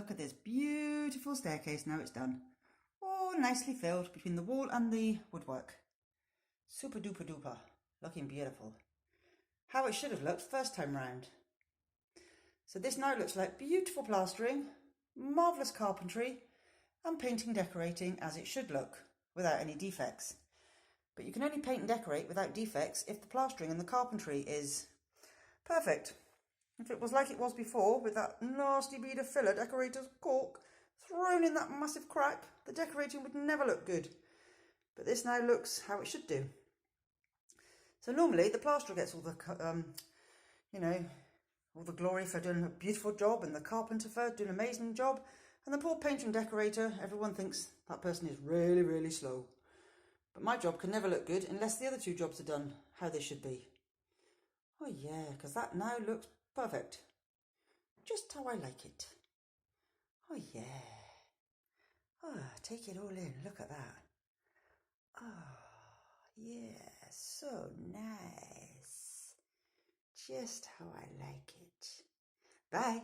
look at this beautiful staircase now it's done. All nicely filled between the wall and the woodwork. Super duper duper, looking beautiful. How it should have looked first time round. So this now looks like beautiful plastering, marvellous carpentry and painting decorating as it should look, without any defects. But you can only paint and decorate without defects if the plastering and the carpentry is perfect. If it was like it was before, with that nasty bead of filler decorator's cork thrown in that massive crack, the decorating would never look good. But this now looks how it should do. So normally the plasterer gets all the, all the glory for doing a beautiful job, and the carpenter for doing an amazing job, and the poor painter and decorator, everyone thinks that person is really, really slow. But my job can never look good unless the other two jobs are done how they should be. Oh yeah, because that now looks perfect. Just how I like it. Oh yeah. Oh, take it all in. Look at that. Oh, yeah, so nice. Just how I like it. Bye.